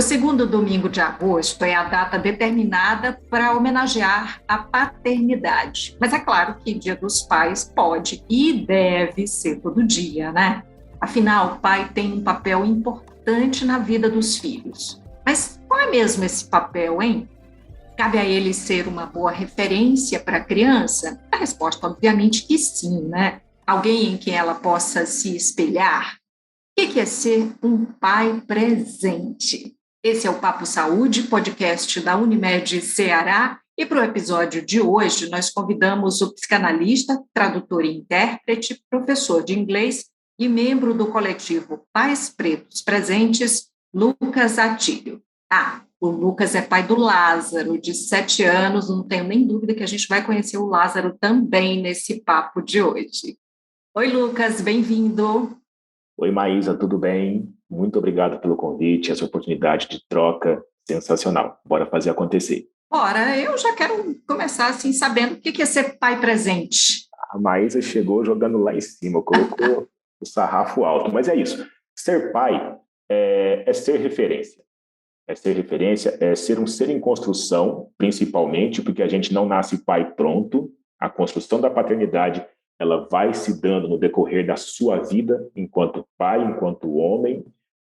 O segundo domingo de agosto é a data determinada para homenagear a paternidade. Mas é claro que Dia dos Pais pode e deve ser todo dia, né? Afinal, o pai tem um papel importante na vida dos filhos. Mas qual é mesmo esse papel, hein? Cabe a ele ser uma boa referência para a criança? A resposta, obviamente, que sim, né? Alguém em quem ela possa se espelhar. O que é ser um pai presente? Esse é o Papo Saúde, podcast da Unimed Ceará, e para o episódio de hoje nós convidamos o psicanalista, tradutor e intérprete, professor de inglês e membro do coletivo Pais Pretos Presentes, Lucas Atílio. O Lucas é pai do Lázaro, de 7 anos, não tenho nem dúvida que a gente vai conhecer o Lázaro também nesse papo de hoje. Oi, Lucas, bem-vindo. Oi, Maísa, tudo bem? Muito obrigado pelo convite, essa oportunidade de troca sensacional. Bora fazer acontecer. Ora, eu já quero começar assim, sabendo o que é ser pai presente. A Maísa chegou jogando lá em cima, colocou o sarrafo alto, mas é isso. Ser pai é ser referência. É ser referência, é ser um ser em construção, principalmente, porque a gente não nasce pai pronto. A construção da paternidade, ela vai se dando no decorrer da sua vida, enquanto pai, enquanto homem,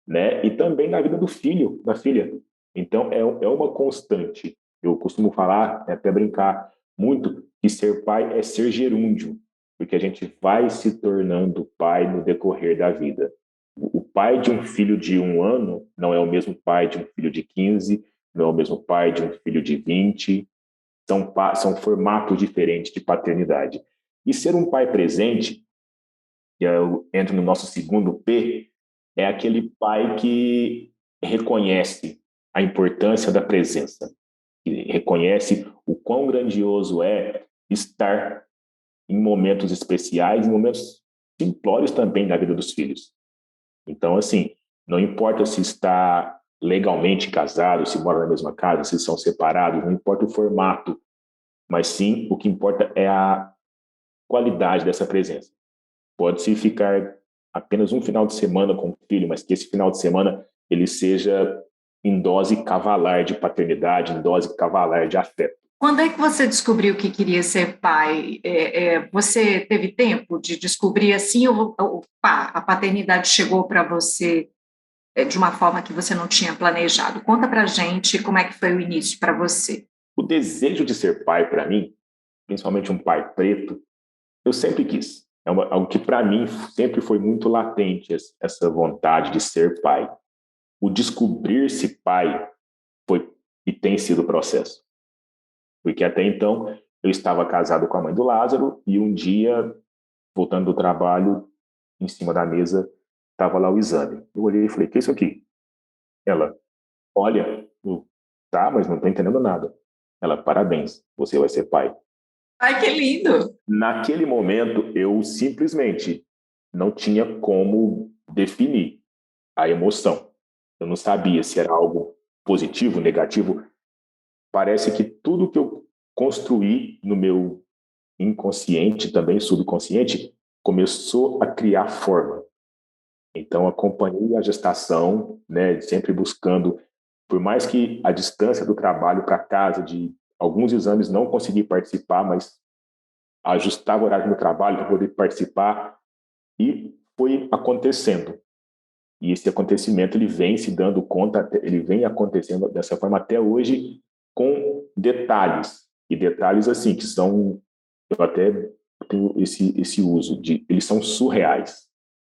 né? E também na vida do filho, da filha. Então, é uma constante. Eu costumo falar, até brincar muito, que ser pai é ser gerúndio, porque a gente vai se tornando pai no decorrer da vida. O pai de um filho de 1 ano não é o mesmo pai de um filho de 15, não é o mesmo pai de um filho de 20, são formatos diferentes de paternidade. E ser um pai presente, que eu entro no nosso segundo P, é aquele pai que reconhece a importância da presença, que reconhece o quão grandioso é estar em momentos especiais, em momentos simplórios também da vida dos filhos. Então, assim, não importa se está legalmente casado, se mora na mesma casa, se são separados, não importa o formato, mas sim o que importa é a qualidade dessa presença. Pode-se ficar apenas um final de semana com o filho, mas que esse final de semana ele seja em dose cavalar de paternidade, em dose cavalar de afeto. Quando é que você descobriu que queria ser pai? Você teve tempo de descobrir assim ou a paternidade chegou para você de uma forma que você não tinha planejado? Conta para a gente como é que foi o início para você. O desejo de ser pai, para mim, principalmente um pai preto, eu sempre quis. Algo que para mim sempre foi muito latente, essa vontade de ser pai. O descobrir-se pai foi e tem sido o processo. Porque até então eu estava casado com a mãe do Lázaro e um dia, voltando do trabalho, em cima da mesa, estava lá o exame. Eu olhei e falei, o que é isso aqui? Ela, olha, tá, mas não estou entendendo nada. Ela, parabéns, você vai ser pai. Ai, que lindo! Naquele momento, eu simplesmente não tinha como definir a emoção. Eu não sabia se era algo positivo, negativo. Parece que tudo que eu construí no meu inconsciente, também subconsciente, começou a criar forma. Então, acompanhei a gestação, né, sempre buscando, por mais que a distância do trabalho para casa, de alguns exames não consegui participar, mas ajustava o horário do trabalho para poder participar, e foi acontecendo. E esse acontecimento ele vem se dando conta, ele vem acontecendo dessa forma até hoje, com detalhes, e detalhes assim, que são, eu até tenho esse uso, eles são surreais,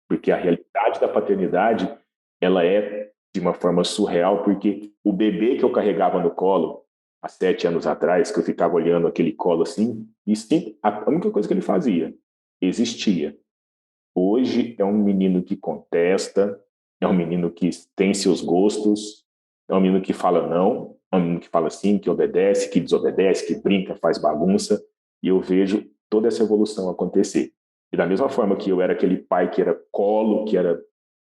porque a realidade da paternidade, ela é de uma forma surreal, porque o bebê que eu carregava no colo, há 7 anos atrás, que eu ficava olhando aquele colo assim, e sim, a única coisa que ele fazia, existia. Hoje é um menino que contesta, é um menino que tem seus gostos, é um menino que fala não, é um menino que fala sim, que obedece, que desobedece, que brinca, faz bagunça, e eu vejo toda essa evolução acontecer. E da mesma forma que eu era aquele pai que era colo, que era...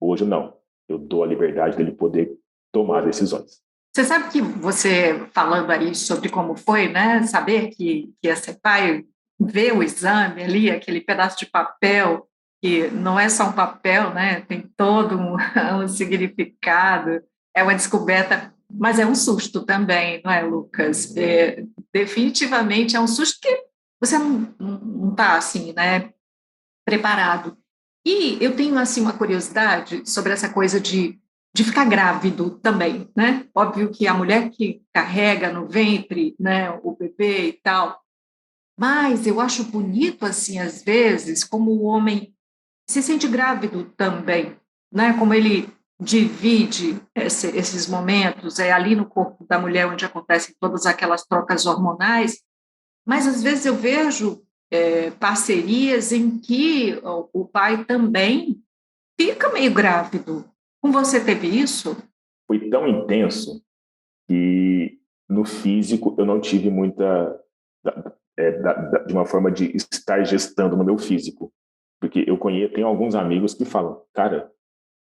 Hoje não. Eu dou a liberdade dele poder tomar decisões. Você sabe que você falando aí sobre como foi, né? Saber que ia ser pai, ver o exame ali, aquele pedaço de papel, que não é só um papel, né? Tem todo um significado. É uma descoberta, mas é um susto também, não é, Lucas? Definitivamente é um susto que você não está assim, né, preparado. E eu tenho assim uma curiosidade sobre essa coisa de ficar grávido também, né? Óbvio que a mulher que carrega no ventre, né, o bebê e tal, mas eu acho bonito assim às vezes como o homem se sente grávido também, né? Como ele divide esses momentos, é ali no corpo da mulher onde acontecem todas aquelas trocas hormonais, mas às vezes eu vejo parcerias em que o pai também fica meio grávido. Com você teve isso? Foi tão intenso que no físico eu não tive muita de uma forma de estar gestando no meu físico, porque eu conheço, tenho alguns amigos que falam, cara,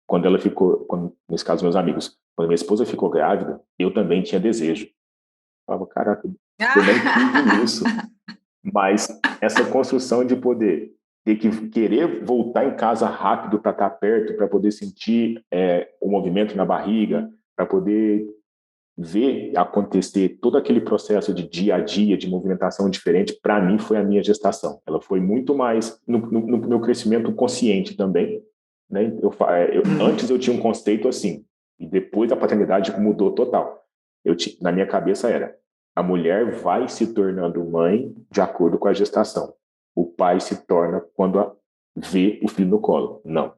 quando ela ficou, nesse caso meus amigos, quando minha esposa ficou grávida, eu também tinha desejo. Eu falava, caraca, eu não tive isso, mas essa construção de poder ter que querer voltar em casa rápido para estar perto, para poder sentir o movimento na barriga, para poder ver acontecer todo aquele processo de dia a dia, de movimentação diferente, para mim foi a minha gestação. Ela foi muito mais no meu crescimento consciente também. Né? Antes eu tinha um conceito assim, e depois da paternidade mudou total. Na minha cabeça era, a mulher vai se tornando mãe de acordo com a gestação. O pai se torna quando vê o filho no colo. Não.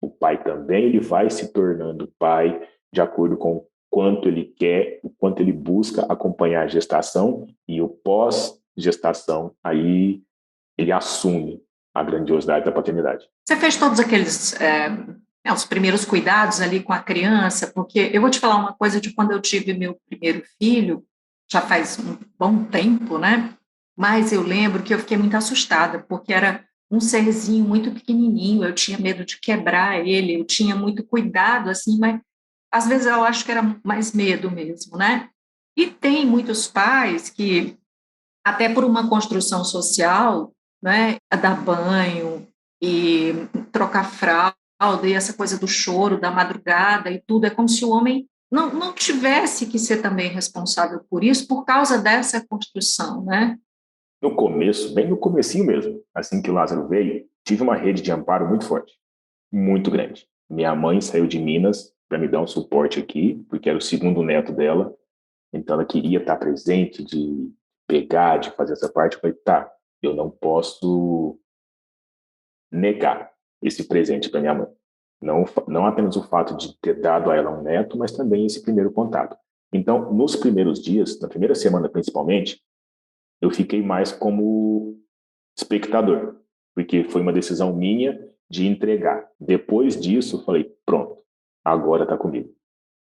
O pai também ele vai se tornando pai de acordo com quanto ele quer, o quanto ele busca acompanhar a gestação e o pós-gestação, aí ele assume a grandiosidade da paternidade. Você fez todos aqueles os primeiros cuidados ali com a criança, porque eu vou te falar uma coisa de quando eu tive meu primeiro filho, já faz um bom tempo, né? Mas eu lembro que eu fiquei muito assustada, porque era um serzinho muito pequenininho, eu tinha medo de quebrar ele, eu tinha muito cuidado, assim, mas às vezes eu acho que era mais medo mesmo, né? E tem muitos pais que, até por uma construção social, né, dar banho e trocar fralda e essa coisa do choro, da madrugada e tudo, é como se o homem não tivesse que ser também responsável por isso, por causa dessa construção, né? No começo, bem no comecinho mesmo, assim que o Lázaro veio, tive uma rede de amparo muito forte, muito grande. Minha mãe saiu de Minas para me dar um suporte aqui, porque era o segundo neto dela, então ela queria estar presente, de pegar, de fazer essa parte. Eu falei, tá, eu não posso negar esse presente para minha mãe. Não apenas o fato de ter dado a ela um neto, mas também esse primeiro contato. Então, nos primeiros dias, na primeira semana principalmente, eu fiquei mais como espectador, porque foi uma decisão minha de entregar. Depois disso, eu falei, pronto, agora está comigo.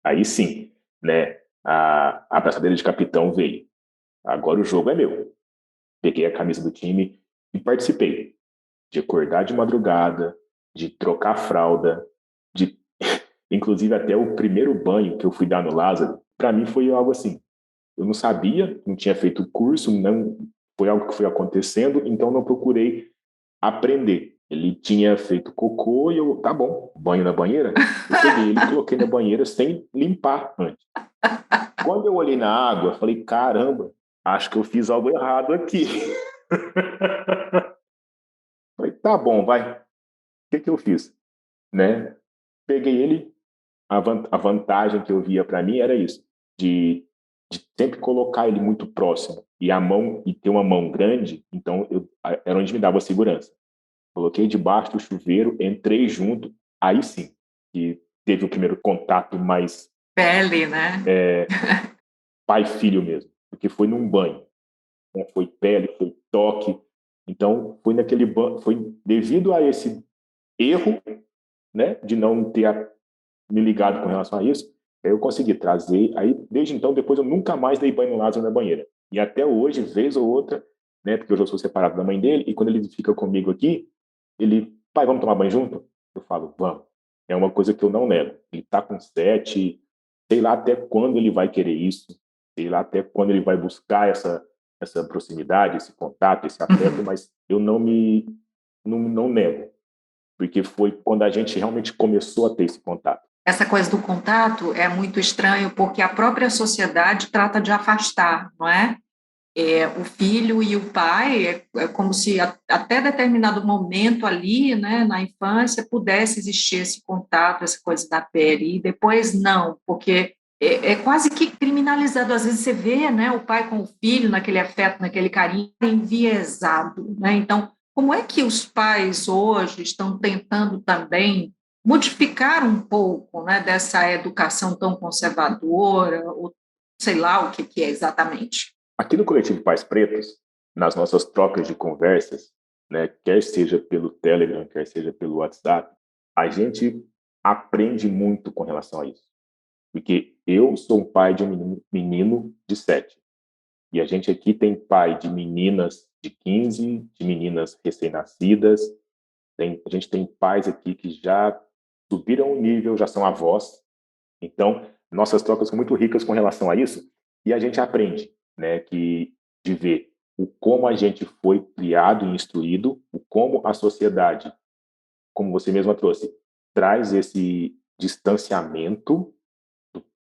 Aí sim, né, a abraçadeira de capitão veio. Agora o jogo é meu. Peguei a camisa do time e participei de acordar de madrugada, de trocar fralda, de inclusive até o primeiro banho que eu fui dar no Lázaro, para mim foi algo assim. Eu não sabia, não tinha feito curso, não foi algo que foi acontecendo, então não procurei aprender. Ele tinha feito cocô e eu, tá bom, banho na banheira. Eu peguei ele e coloquei na banheira sem limpar antes. Quando eu olhei na água, eu falei, caramba, acho que eu fiz algo errado aqui. Falei, tá bom, vai. O que eu fiz? Né? Peguei ele, a vantagem que eu via para mim era isso, de sempre colocar ele muito próximo e ter uma mão grande, então era onde me dava segurança. Coloquei debaixo do chuveiro, entrei junto, aí sim, que teve o primeiro contato mais Pele, né? pai-filho mesmo, porque foi num banho, né? Foi pele, foi toque, então foi naquele banho, foi devido a esse erro, né, de não ter me ligado com relação a isso, eu consegui trazer, aí desde então, depois eu nunca mais dei banho no Lázaro na banheira, e até hoje, vez ou outra, né, porque eu já sou separado da mãe dele, e quando ele fica comigo aqui, ele, pai, vamos tomar banho junto? Eu falo, vamos. É uma coisa que eu não nego. Ele tá com 7, sei lá até quando ele vai querer isso, sei lá até quando ele vai buscar essa proximidade, esse contato, esse afeto, mas eu não nego, porque foi quando a gente realmente começou a ter esse contato. Essa coisa do contato é muito estranho, porque a própria sociedade trata de afastar, não é? O filho e o pai, é como se até determinado momento ali, né, na infância, pudesse existir esse contato, essa coisa da pele, e depois não, porque é quase que criminalizado. Às vezes você vê, né, o pai com o filho, naquele afeto, naquele carinho, enviesado, né? Então, como é que os pais hoje estão tentando também modificar um pouco, né, dessa educação tão conservadora, ou sei lá o que é exatamente? Aqui no Coletivo Pais Pretos, nas nossas trocas de conversas, né, quer seja pelo Telegram, quer seja pelo WhatsApp, a gente aprende muito com relação a isso. Porque eu sou um pai de um menino de 7. E a gente aqui tem pai de meninas de 15, de meninas recém-nascidas. A gente tem pais aqui que já subiram o nível, já são avós. Então, nossas trocas são muito ricas com relação a isso. E a gente aprende, né, de ver o como a gente foi criado e instruído, o como a sociedade, como você mesma trouxe, traz esse distanciamento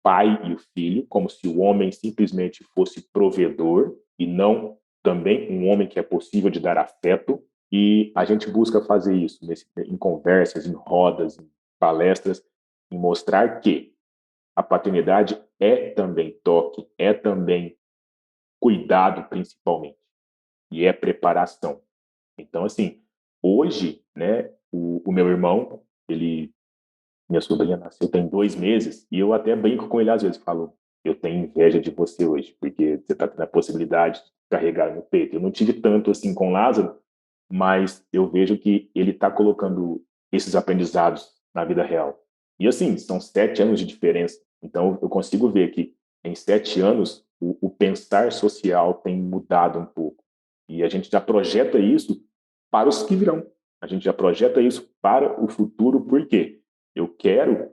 pai e o filho, como se o homem simplesmente fosse provedor e não também um homem que é possível de dar afeto. E a gente busca fazer isso em conversas, em rodas, em palestras, em mostrar que a paternidade é também toque, é também cuidado, principalmente, e é preparação. Então, assim, hoje, né, o meu irmão, minha sobrinha nasceu tem 2 meses, e eu até brinco com ele às vezes, falo, eu tenho inveja de você hoje, porque você está tendo a possibilidade de carregar no peito. Eu não tive tanto assim com Lázaro, mas eu vejo que ele está colocando esses aprendizados na vida real. E assim, são 7 anos de diferença. Então, eu consigo ver que em 7 anos, o pensar social tem mudado um pouco. E a gente já projeta isso para os que virão. A gente já projeta isso para o futuro, por quê? Eu quero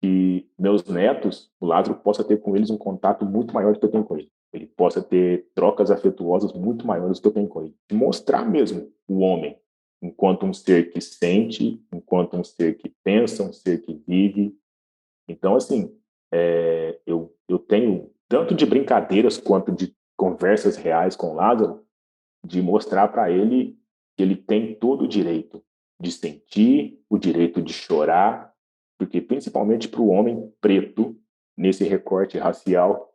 que meus netos, o Lázaro, possa ter com eles um contato muito maior do que eu tenho com ele. Ele possa ter trocas afetuosas muito maiores do que eu tenho com ele. E mostrar mesmo o homem enquanto um ser que sente, enquanto um ser que pensa, um ser que vive. Então, assim, eu tenho tanto de brincadeiras quanto de conversas reais com o Lázaro, de mostrar para ele que ele tem todo o direito de sentir, o direito de chorar, porque principalmente para o homem preto, nesse recorte racial,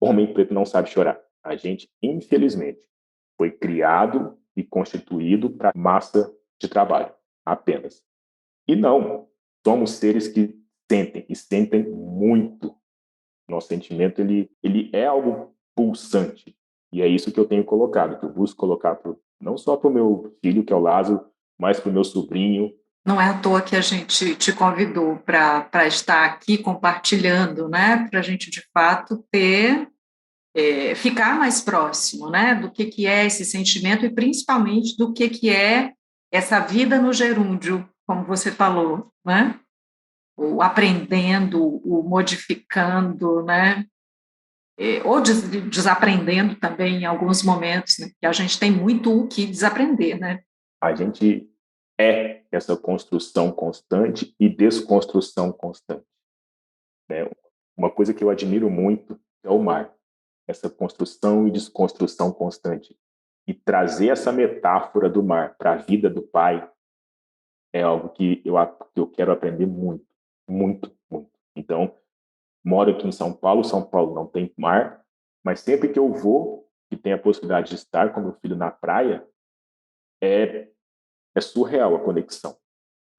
o homem preto não sabe chorar. A gente, infelizmente, foi criado e constituído para massa de trabalho, apenas. E não, somos seres que sentem, e sentem muito. Nosso sentimento, ele é algo pulsante. E é isso que eu tenho colocado, que eu busco colocar não só para o meu filho, que é o Lázaro, mas para o meu sobrinho. Não é à toa que a gente te convidou para estar aqui compartilhando, né? Para a gente, de fato, ficar mais próximo, né? Do que é esse sentimento e, principalmente, do que é essa vida no gerúndio, como você falou, né? O aprendendo, o modificando, né? Ou desaprendendo também em alguns momentos, né? Porque a gente tem muito o que desaprender, né? A gente é essa construção constante e desconstrução constante, né? Uma coisa que eu admiro muito é o mar, essa construção e desconstrução constante. E trazer essa metáfora do mar para a vida do pai é algo que eu quero aprender muito, muito, muito. Então, moro aqui em São Paulo não tem mar, mas sempre que eu vou, e tenho a possibilidade de estar com meu filho na praia, é, é surreal a conexão.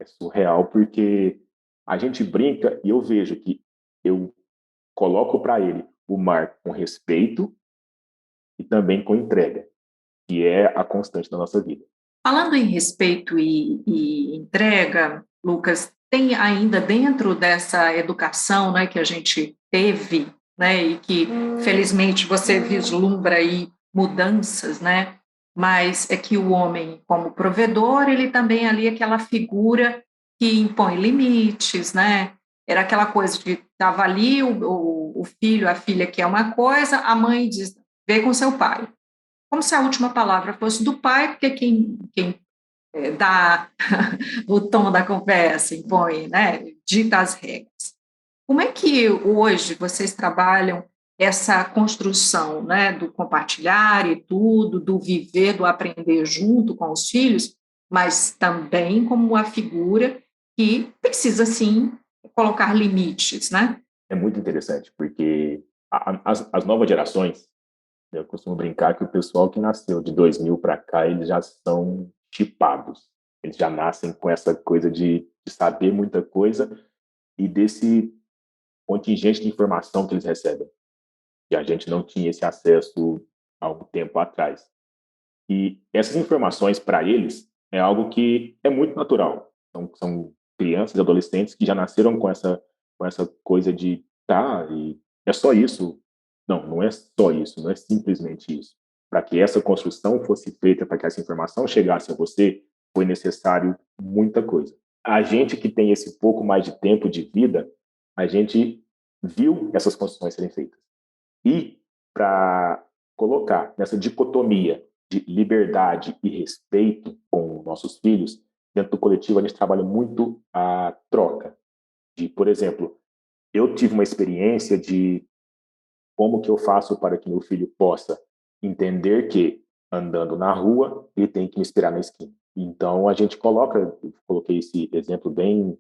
É surreal porque a gente brinca e eu vejo que eu coloco para ele o mar com respeito e também com entrega, que é a constante da nossa vida. Falando em respeito e entrega, Lucas, tem ainda dentro dessa educação, né, que a gente teve, né, e que felizmente você vislumbra aí mudanças, né, mas é que o homem, como provedor, ele também ali é aquela figura que impõe limites, né, era aquela coisa de estava ali o filho, a filha quer uma coisa, a mãe diz, vê com seu pai, como se a última palavra fosse do pai, porque quem dá o tom da conversa, impõe, né, dita as regras. Como é que hoje vocês trabalham essa construção, né, do compartilhar e tudo, do viver, do aprender junto com os filhos, mas também como uma figura que precisa, sim, colocar limites, né? É muito interessante, porque as novas gerações, eu costumo brincar que o pessoal que nasceu de 2000 para cá, eles já são chipados. Eles já nascem com essa coisa de saber muita coisa e desse contingente de informação que eles recebem. E a gente não tinha esse acesso há um tempo atrás. E essas informações, para eles, é algo que é muito natural. São crianças e adolescentes que já nasceram com essa coisa de, tá, e é só isso. Não, não é só isso, não é simplesmente isso. Para que essa construção fosse feita, para que essa informação chegasse a você, foi necessário muita coisa. A gente que tem esse pouco mais de tempo de vida, a gente viu essas construções serem feitas. E para colocar nessa dicotomia de liberdade e respeito com nossos filhos, dentro do coletivo a gente trabalha muito a troca. De, por exemplo, eu tive uma experiência de como que eu faço para que meu filho possa entender que andando na rua ele tem que me esperar na esquina. Então a gente coloquei esse exemplo bem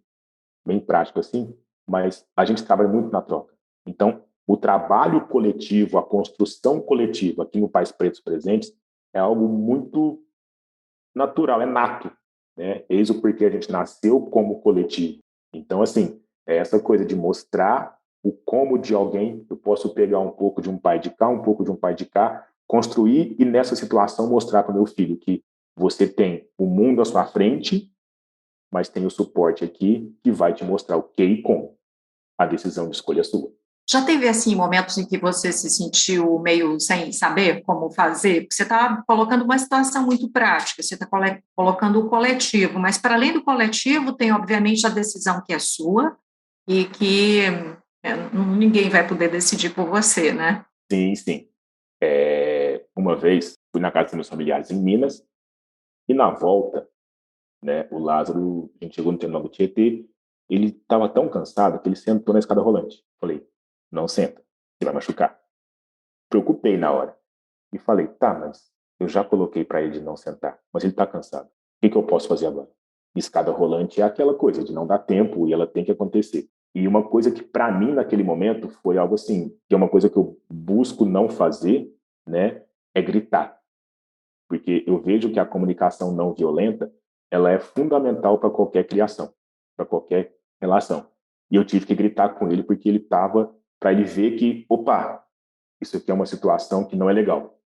prático assim, mas a gente trabalha muito na troca. Então, o trabalho coletivo, a construção coletiva aqui no Pais Pretos Presentes é algo muito natural, é nato, né? Eis o porquê a gente nasceu como coletivo. Então, assim, é essa coisa de mostrar o como de alguém, eu posso pegar um pouco de um pai de cá, um pouco de um pai de cá, construir e nessa situação mostrar para o meu filho que você tem o mundo à sua frente, mas tem o suporte aqui que vai te mostrar o que e como. A decisão de escolha é sua. Já teve, assim, momentos em que você se sentiu meio sem saber como fazer? Porque você está colocando uma situação muito prática, você está colocando o coletivo, mas para além do coletivo, tem, obviamente, a decisão que é sua e que ninguém vai poder decidir por você, né? Sim, sim. Uma vez fui na casa dos meus familiares em Minas e na volta, né, o Lázaro, a gente chegou no terminal do Tietê, ele estava tão cansado que ele sentou na escada rolante. Falei, não senta, você vai machucar. Preocupei na hora e falei, tá, mas eu já coloquei para ele de não sentar, mas ele está cansado. O que eu posso fazer agora? Escada rolante é aquela coisa de não dar tempo e ela tem que acontecer. E uma coisa que para mim naquele momento foi algo assim, que é uma coisa que eu busco não fazer, né, é gritar, porque eu vejo que a comunicação não violenta, ela é fundamental para qualquer criação, para qualquer relação. E eu tive que gritar com ele porque ele estava, para ele ver que, opa, isso aqui é uma situação que não é legal.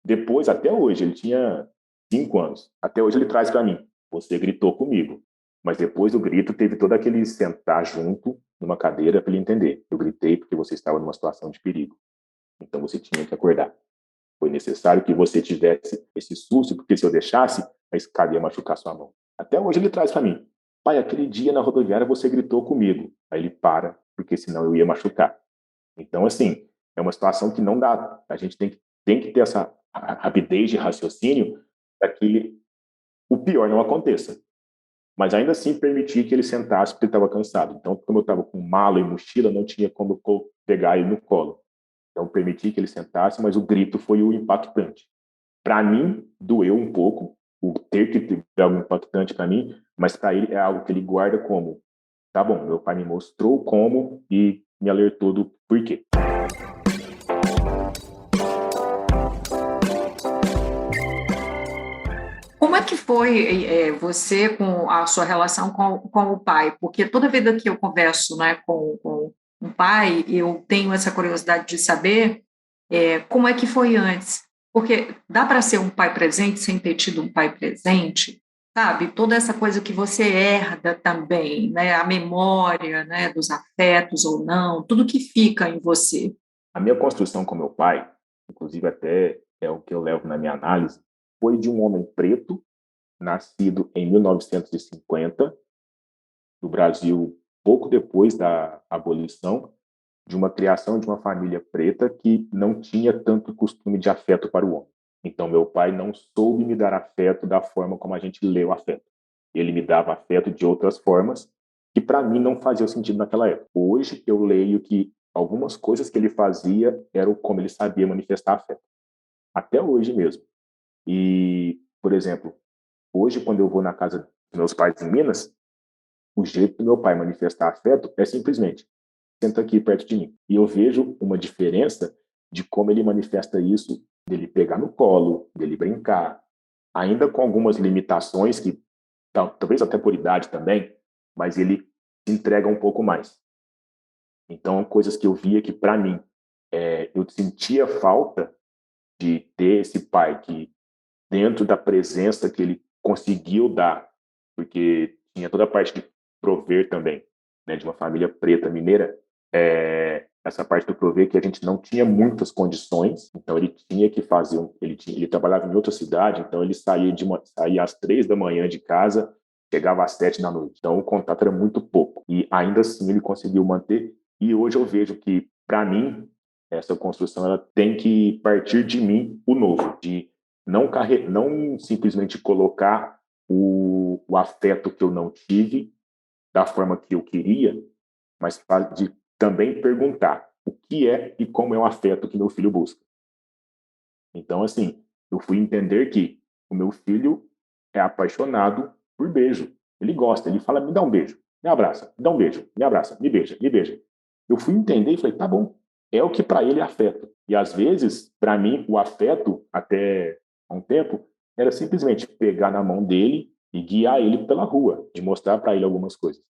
Depois, até hoje, ele tinha 5 anos. Até hoje ele traz para mim, você gritou comigo. Mas depois do grito, teve todo aquele sentar junto numa cadeira para ele entender. Eu gritei porque você estava numa situação de perigo. Então você tinha que acordar. Foi necessário que você tivesse esse susto, porque se eu deixasse, a escada ia machucar sua mão. Até hoje ele traz para mim, pai, aquele dia na rodoviária você gritou comigo. Aí ele para, porque senão eu ia machucar. Então, assim, é uma situação que não dá. A gente tem que ter essa rapidez de raciocínio para que o pior não aconteça. Mas ainda assim permitir que ele sentasse porque ele estava cansado. Então, como eu estava com mala e mochila, não tinha como pegar ele no colo. Então, permiti que ele sentasse, mas o grito foi o impactante. Para mim, doeu um pouco o ter que ter algo impactante para mim, mas para ele é algo que ele guarda como, tá bom, meu pai me mostrou como e me alertou do porquê. Como é que foi você com a sua relação com o pai? Porque toda vez que eu converso, né, com um pai, eu tenho essa curiosidade de saber como é que foi antes. Porque dá para ser um pai presente sem ter tido um pai presente, sabe? Toda essa coisa que você herda também, né? A memória, né, dos afetos ou não, tudo que fica em você. A minha construção com meu pai, inclusive até é o que eu levo na minha análise, foi de um homem preto, nascido em 1950, no Brasil, pouco depois da abolição, de uma criação de uma família preta que não tinha tanto costume de afeto para o homem. Então, meu pai não soube me dar afeto da forma como a gente lê o afeto. Ele me dava afeto de outras formas que, para mim, não faziam sentido naquela época. Hoje, eu leio que algumas coisas que ele fazia eram como ele sabia manifestar afeto. Até hoje mesmo. E, por exemplo, hoje, quando eu vou na casa dos meus pais em Minas, o jeito do meu pai manifestar afeto é simplesmente: senta aqui perto de mim. E eu vejo uma diferença de como ele manifesta isso, dele pegar no colo, dele brincar, ainda com algumas limitações que talvez até por idade também, mas ele entrega um pouco mais. Então, coisas que eu via que para mim eu sentia falta de ter esse pai que, dentro da presença que ele conseguiu dar, porque tinha toda a parte de prover também, né, de uma família preta mineira, essa parte do prover que a gente não tinha muitas condições, então ele tinha que fazer, ele trabalhava em outra cidade, então ele saía às 3 da manhã de casa, chegava às 7 da noite, então o contato era muito pouco, e ainda assim ele conseguiu manter, e hoje eu vejo que, para mim, essa construção ela tem que partir de mim o novo, de não simplesmente colocar o afeto que eu não tive da forma que eu queria, mas de também perguntar o que é e como é o afeto que meu filho busca. Então, assim, eu fui entender que o meu filho é apaixonado por beijo. Ele gosta, ele fala: me dá um beijo, me abraça, me dá um beijo, me abraça, me beija, me beija. Eu fui entender e falei: tá bom, é o que para ele é afeto. E às vezes, para mim, o afeto, até há um tempo, era simplesmente pegar na mão dele e guiar ele pela rua, de mostrar para ele algumas coisas.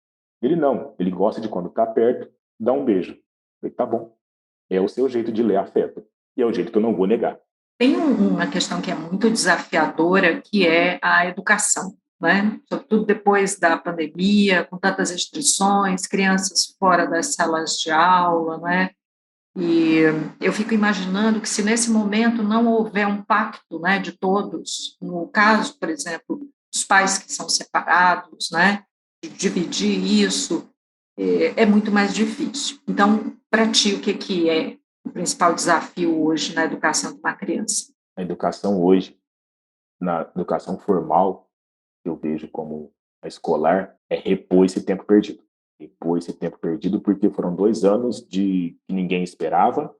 Ele não, ele gosta de quando está perto, dar um beijo. Eu falei: tá bom, é o seu jeito de ler afeto. E é o jeito que eu não vou negar. Tem uma questão que é muito desafiadora, que é a educação, né? Sobretudo depois da pandemia, com tantas restrições, crianças fora das salas de aula, né? E eu fico imaginando que se nesse momento não houver um pacto, né, de todos, no caso, por exemplo, dos pais que são separados, né, de dividir isso, é muito mais difícil. Então, para ti, o que que é o principal desafio hoje na educação de uma criança? A educação hoje, na educação formal, que eu vejo como a escolar, é repor esse tempo perdido. Repor esse tempo perdido porque foram 2 anos de que ninguém esperava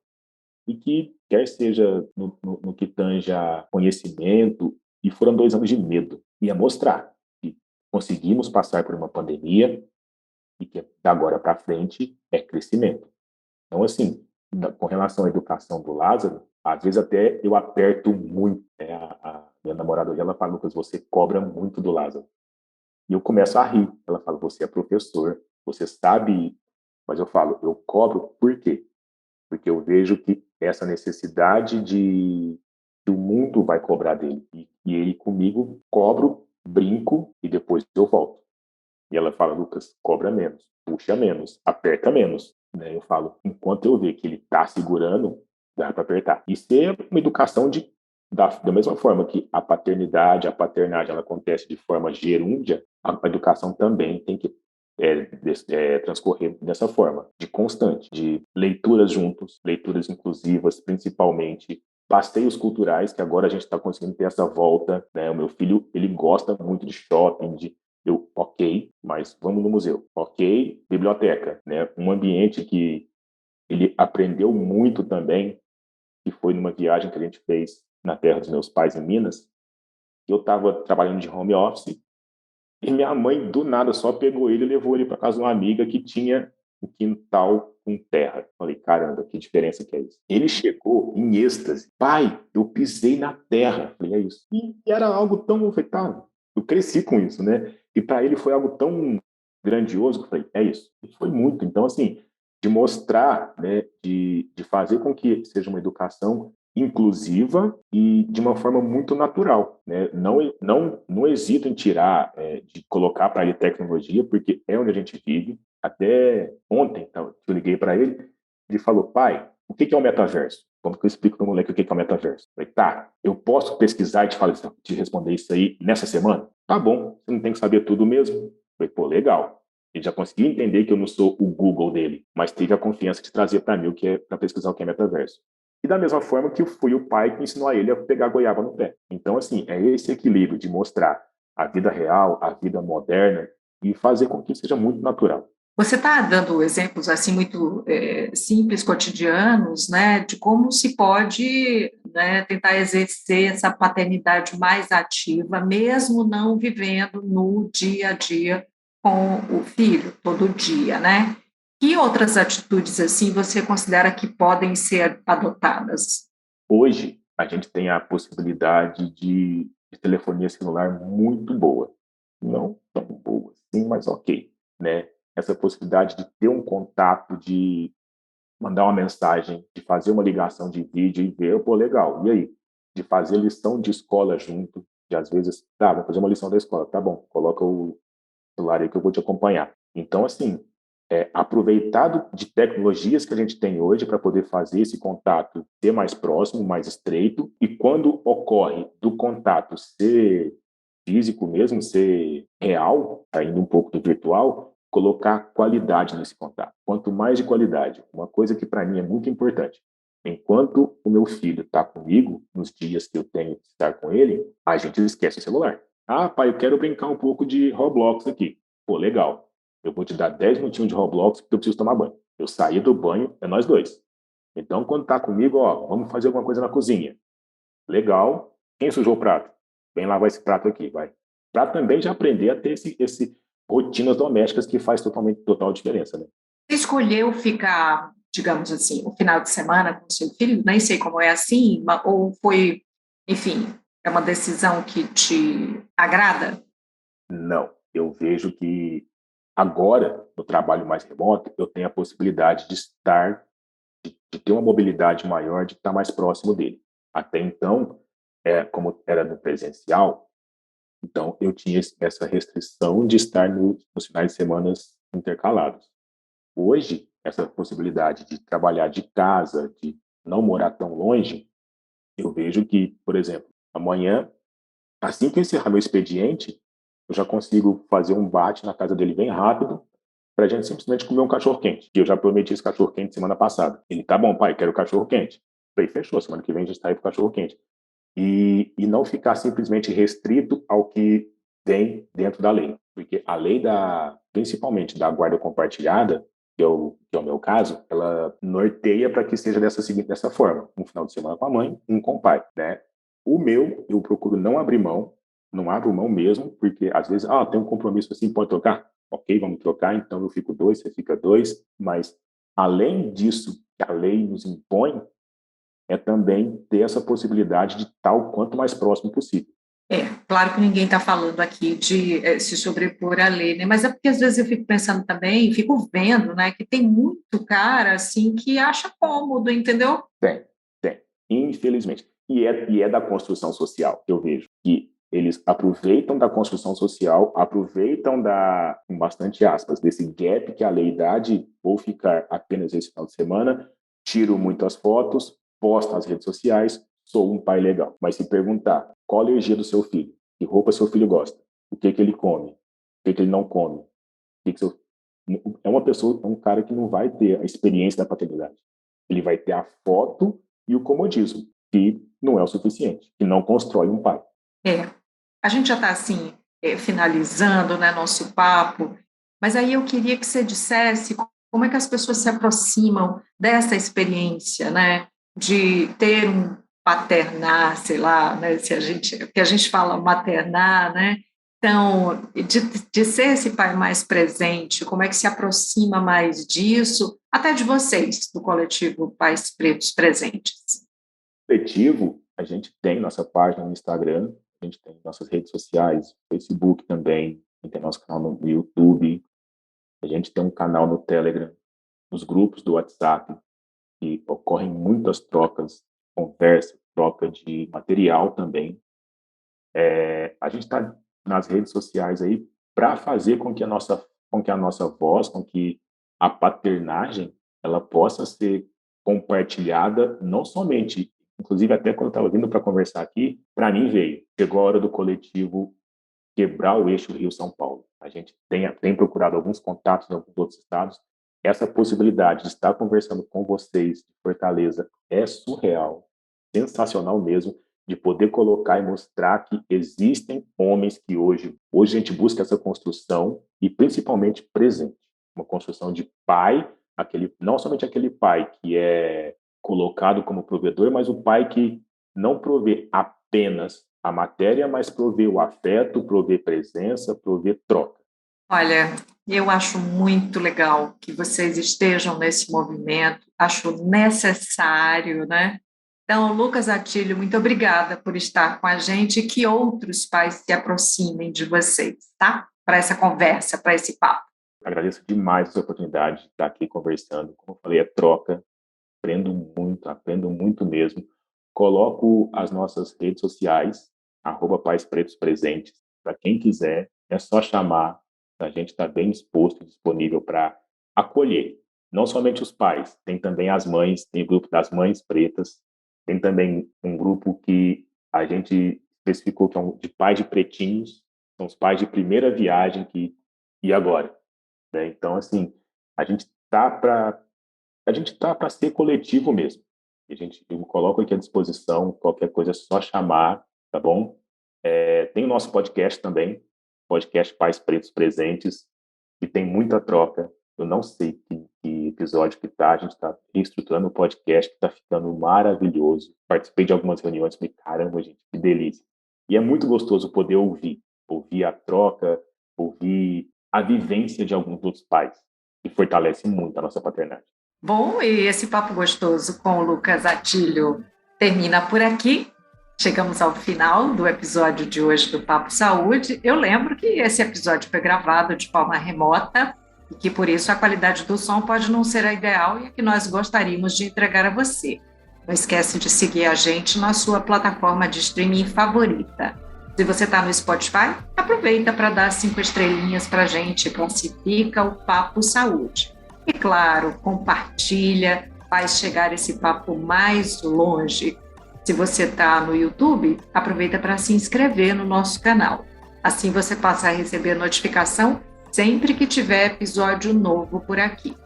e que, quer seja no que tanja conhecimento, e foram 2 anos de medo. E é mostrar que conseguimos passar por uma pandemia e que da agora para frente é crescimento. Então, assim, com relação à educação do Lázaro, às vezes até eu aperto muito, né? A minha namorada hoje, ela fala: Lucas, você cobra muito do Lázaro. E eu começo a rir. Ela fala: você é professor, você sabe. Mas eu falo: eu cobro por quê? Porque eu vejo que essa necessidade de que o mundo vai cobrar dele. E ele comigo cobro, brinco e depois eu volto. E ela fala: Lucas, cobra menos, puxa menos, aperta menos. Né? Eu falo: enquanto eu ver que ele está segurando, dá para apertar. Isso é uma educação da mesma forma que a paternidade, a paternagem, ela acontece de forma gerúndia, a educação também tem que transcorrer dessa forma, de constante, de leituras juntos, leituras inclusivas, principalmente passeios culturais, que agora a gente está conseguindo ter essa volta, né? O meu filho, ele gosta muito de shopping, ok, mas vamos no museu. Ok, biblioteca, né? Um ambiente que ele aprendeu muito também, que foi numa viagem que a gente fez na terra dos meus pais, em Minas. Eu estava trabalhando de home office e minha mãe, do nada, só pegou ele e levou ele para casa de uma amiga que tinha um quintal com terra. Falei: caramba, que diferença que é isso. Ele chegou em êxtase: pai, eu pisei na terra. Falei: é isso. E era algo tão afetado. Eu cresci com isso, né? E para ele foi algo tão grandioso que eu falei: é isso. E foi muito. Então, assim, de mostrar, né, de fazer com que seja uma educação inclusiva e de uma forma muito natural, né? Não hesito em tirar, de colocar para ele tecnologia, porque é onde a gente vive. Até ontem, então, eu liguei para ele, ele falou: pai, o que é o metaverso? Como que eu explico para o moleque o que é o metaverso? Eu falei: tá, eu posso pesquisar e te responder isso aí nessa semana? Tá bom, você não tem que saber tudo mesmo? Eu falei: pô, legal. Ele já conseguiu entender que eu não sou o Google dele, mas teve a confiança de trazer para mim o que é para pesquisar o que é metaverso. E da mesma forma que fui o pai que ensinou a ele a pegar goiaba no pé. Então, assim, é esse equilíbrio de mostrar a vida real, a vida moderna e fazer com que seja muito natural. Você está dando exemplos assim muito simples, cotidianos, né, de como se pode, né, tentar exercer essa paternidade mais ativa, mesmo não vivendo no dia a dia com o filho todo dia, né? Que outras atitudes assim você considera que podem ser adotadas? Hoje, a gente tem a possibilidade de telefonia celular muito boa. Não tão boa assim, mas ok, né? Essa possibilidade de ter um contato, de mandar uma mensagem, de fazer uma ligação de vídeo e ver, pô, legal, e aí? De fazer lição de escola junto, de às vezes, tá, vou fazer uma lição da escola, tá bom, coloca o celular aí que eu vou te acompanhar. Então, assim, aproveitado de tecnologias que a gente tem hoje para poder fazer esse contato ser mais próximo, mais estreito, e quando ocorre do contato ser físico mesmo, ser real, saindo um pouco do virtual, colocar qualidade nesse contato. Quanto mais de qualidade, uma coisa que para mim é muito importante. Enquanto o meu filho está comigo, nos dias que eu tenho que estar com ele, a gente esquece o celular. Ah, pai, eu quero brincar um pouco de Roblox aqui. Pô, legal. Eu vou te dar 10 minutinhos de Roblox porque eu preciso tomar banho. Eu saí do banho, é nós dois. Então, quando tá comigo, ó, vamos fazer alguma coisa na cozinha. Legal. Quem sujou o prato? Vem lavar esse prato aqui, vai. Para também já aprender a ter esse rotinas domésticas que faz total diferença, né? Você escolheu ficar, digamos assim, o final de semana com seu filho? Nem sei como é assim, ou foi, enfim, é uma decisão que te agrada? Não. Eu vejo que agora, no trabalho mais remoto, eu tenho a possibilidade de estar, de ter uma mobilidade maior, de estar mais próximo dele. Até então, como era no presencial, então eu tinha essa restrição de estar nos finais de semana intercalados. Hoje, essa possibilidade de trabalhar de casa, de não morar tão longe, eu vejo que, por exemplo, amanhã, assim que eu encerrar meu expediente, eu já consigo fazer um bate na casa dele bem rápido para a gente simplesmente comer um cachorro-quente. E eu já prometi esse cachorro-quente semana passada. Ele, tá bom, pai, quero cachorro-quente. Falei, fechou, semana que vem a gente está aí pro cachorro-quente. E não ficar simplesmente restrito ao que tem dentro da lei. Porque a lei principalmente da guarda compartilhada, que é o meu caso, ela norteia para que seja dessa forma. Um final de semana com a mãe, um com o pai, né? O meu, eu procuro não abrir mão, não abro mão mesmo, porque às vezes, tem um compromisso assim, pode trocar? Ok, vamos trocar, então eu fico dois, você fica dois, mas além disso que a lei nos impõe, é também ter essa possibilidade de estar o quanto mais próximo possível. Claro que ninguém está falando aqui de se sobrepor à lei, né? Mas é porque às vezes eu fico pensando também, fico vendo, né, que tem muito cara assim que acha cômodo, entendeu? Tem, infelizmente. E é da construção social que eu vejo, que eles aproveitam da construção social, aproveitam com bastante aspas, desse gap que a lei dá de vou ficar apenas esse final de semana, tiro muitas fotos, posto nas redes sociais, sou um pai legal. Mas se perguntar qual a alergia do seu filho, que roupa seu filho gosta, o que ele come, o que ele não come, é uma pessoa, é um cara que não vai ter a experiência da paternidade. Ele vai ter a foto e o comodismo, que não é o suficiente, que não constrói um pai. É, a gente já está assim, finalizando, né, nosso papo, mas aí eu queria que você dissesse como é que as pessoas se aproximam dessa experiência, né, de ter um paternar, sei lá, né, porque a gente fala maternar, né, então, de ser esse pai mais presente, como é que se aproxima mais disso, até de vocês, do coletivo Pais Pretos Presentes? Coletivo, a gente tem nossa página no Instagram, a gente tem nossas redes sociais, Facebook também, a gente tem nosso canal no YouTube, a gente tem um canal no Telegram, nos grupos do WhatsApp, que ocorrem muitas trocas, conversa, troca de material também. A gente está nas redes sociais aí para fazer com que a nossa voz, com que a paternagem, ela possa ser compartilhada, não somente, inclusive até quando eu estava vindo para conversar aqui, para mim chegou a hora do coletivo quebrar o eixo Rio-São Paulo. A gente tem procurado alguns contatos em alguns outros estados, essa possibilidade de estar conversando com vocês de Fortaleza é surreal, sensacional mesmo, de poder colocar e mostrar que existem homens que hoje a gente busca essa construção e principalmente presente, uma construção de pai, não somente aquele pai que é colocado como provedor, mas o pai que não provê apenas a matéria, mas provê o afeto, provê presença, provê troca. Olha, eu acho muito legal que vocês estejam nesse movimento, acho necessário, né? Então, Lucas Atílio, muito obrigada por estar com a gente e que outros pais se aproximem de vocês, tá? Para essa conversa, para esse papo. Agradeço demais essa oportunidade de estar aqui conversando. Como eu falei, é troca. Aprendo muito mesmo. Coloco as nossas redes sociais, @paispretopresentes, para quem quiser, é só chamar. A gente está bem disposto, disponível para acolher. Não somente os pais, tem também as mães, tem o grupo das mães pretas, tem também um grupo que a gente especificou que é de pais de pretinhos, são os pais de primeira viagem e agora, né? Então, assim, a gente tá para ser coletivo mesmo. Eu me coloco aqui à disposição, qualquer coisa é só chamar, tá bom? Tem o nosso podcast também, podcast Pais Pretos Presentes, que tem muita troca. Eu não sei que episódio que tá, a gente está reestruturando o podcast, que está ficando maravilhoso. Participei de algumas reuniões, falei, caramba, gente, que delícia. E é muito gostoso poder ouvir a troca, ouvir a vivência de alguns outros pais, que fortalece muito a nossa paternidade. Bom, e esse papo gostoso com o Lucas Atílio termina por aqui. Chegamos ao final do episódio de hoje do Papo Saúde. Eu lembro que esse episódio foi gravado de forma remota e que, por isso, a qualidade do som pode não ser a ideal e a que nós gostaríamos de entregar a você. Não esquece de seguir a gente na sua plataforma de streaming favorita. Se você está no Spotify, aproveita para dar 5 estrelinhas para a gente, classifica o Papo Saúde. E, claro, compartilha, faz chegar esse papo mais longe. Se você está no YouTube, aproveita para se inscrever no nosso canal. Assim você passa a receber notificação sempre que tiver episódio novo por aqui.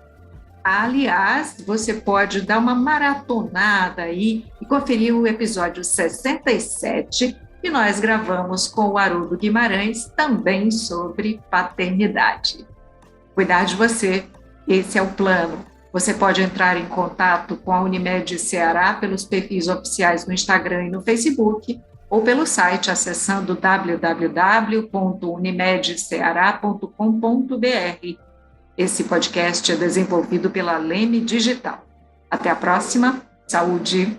Aliás, você pode dar uma maratonada aí e conferir o episódio 67, que nós gravamos com o Haroldo Guimarães, também sobre paternidade. Cuidar de você, esse é o plano. Você pode entrar em contato com a Unimed Ceará pelos perfis oficiais no Instagram e no Facebook, ou pelo site acessando www.unimedceara.com.br. Esse podcast é desenvolvido pela Leme Digital. Até a próxima. Saúde!